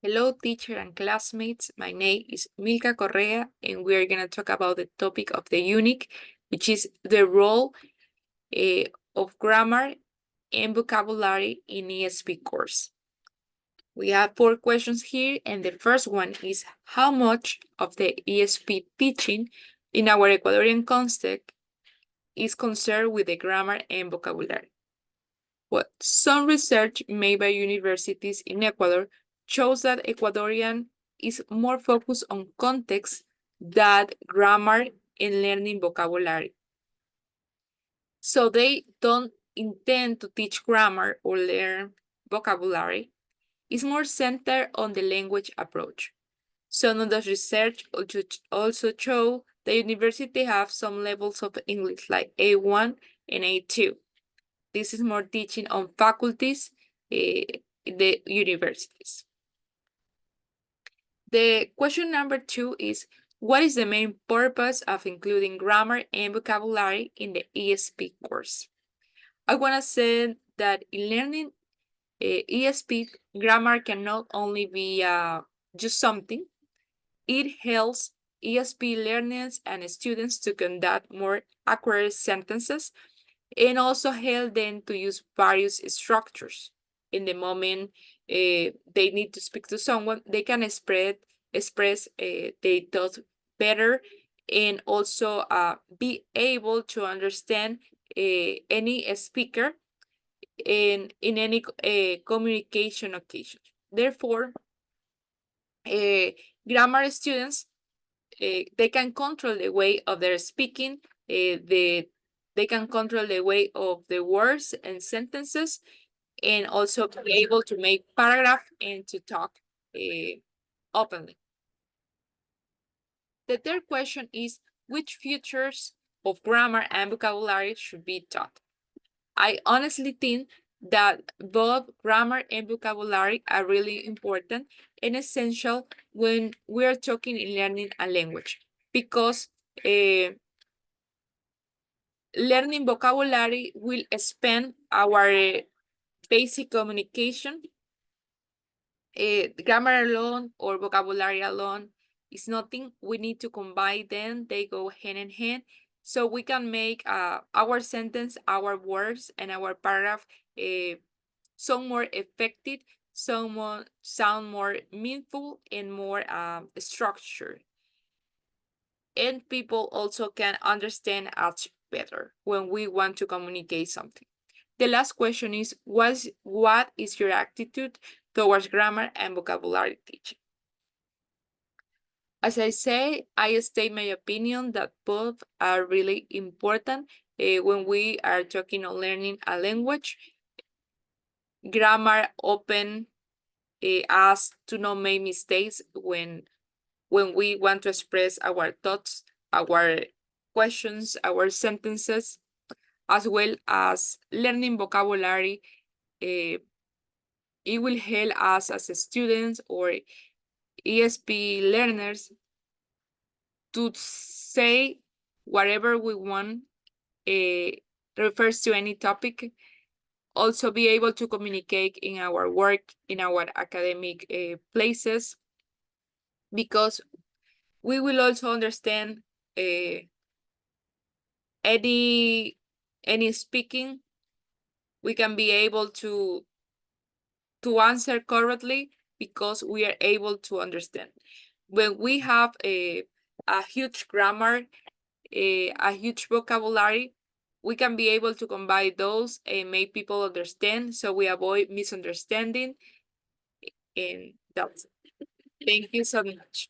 Hello, teacher and classmates. My name is Milka Correa, and we are going to talk about the topic of the unit, which is the role of grammar and vocabulary in ESP course. We have 4 questions here, and the first one is how much of the ESP teaching in our Ecuadorian context is concerned with the grammar and vocabulary? Well, some research made by universities in Ecuador shows that Ecuadorian is more focused on context than grammar and learning vocabulary. So they don't intend to teach grammar or learn vocabulary. It's more centered on the language approach. Some of the research also show the university have some levels of English like A1 and A2. This is more teaching on faculties in the universities. The question number 2 is, what is the main purpose of including grammar and vocabulary in the ESP course? I want to say that in learning ESP, grammar cannot only be just something. It helps ESP learners and students to conduct more accurate sentences and also help them to use various structures. In the moment they need to speak to someone, they can express their thoughts better and also be able to understand any speaker in any communication occasion. Therefore, grammar students they can control the way of their speaking, they can control the way of the words and sentences, and also be able to make paragraph and to talk openly. The third question is, which features of grammar and vocabulary should be taught? I honestly think that both grammar and vocabulary are really important and essential when we are talking in learning a language, because learning vocabulary will expand our basic communication. Grammar alone or vocabulary alone is nothing. We need to combine them. They go hand in hand. So we can make our sentence, our words, and our paragraph sound more effective, sound more meaningful, and more structured. And people also can understand us better when we want to communicate something. The last question is, what is your attitude towards grammar and vocabulary teaching? As I say, I state my opinion that both are really important when we are talking on learning a language. Grammar open us to not make mistakes when we want to express our thoughts, our questions, our sentences, as well as learning vocabulary. It will help us as students or ESP learners to say whatever we want, refers to any topic, also be able to communicate in our work, in our academic places, because we will also understand any speaking. We can be able to answer correctly because we are able to understand. When we have a huge grammar, a huge vocabulary, we can be able to combine those and make people understand, so we avoid misunderstanding. And that's it. Thank you so much.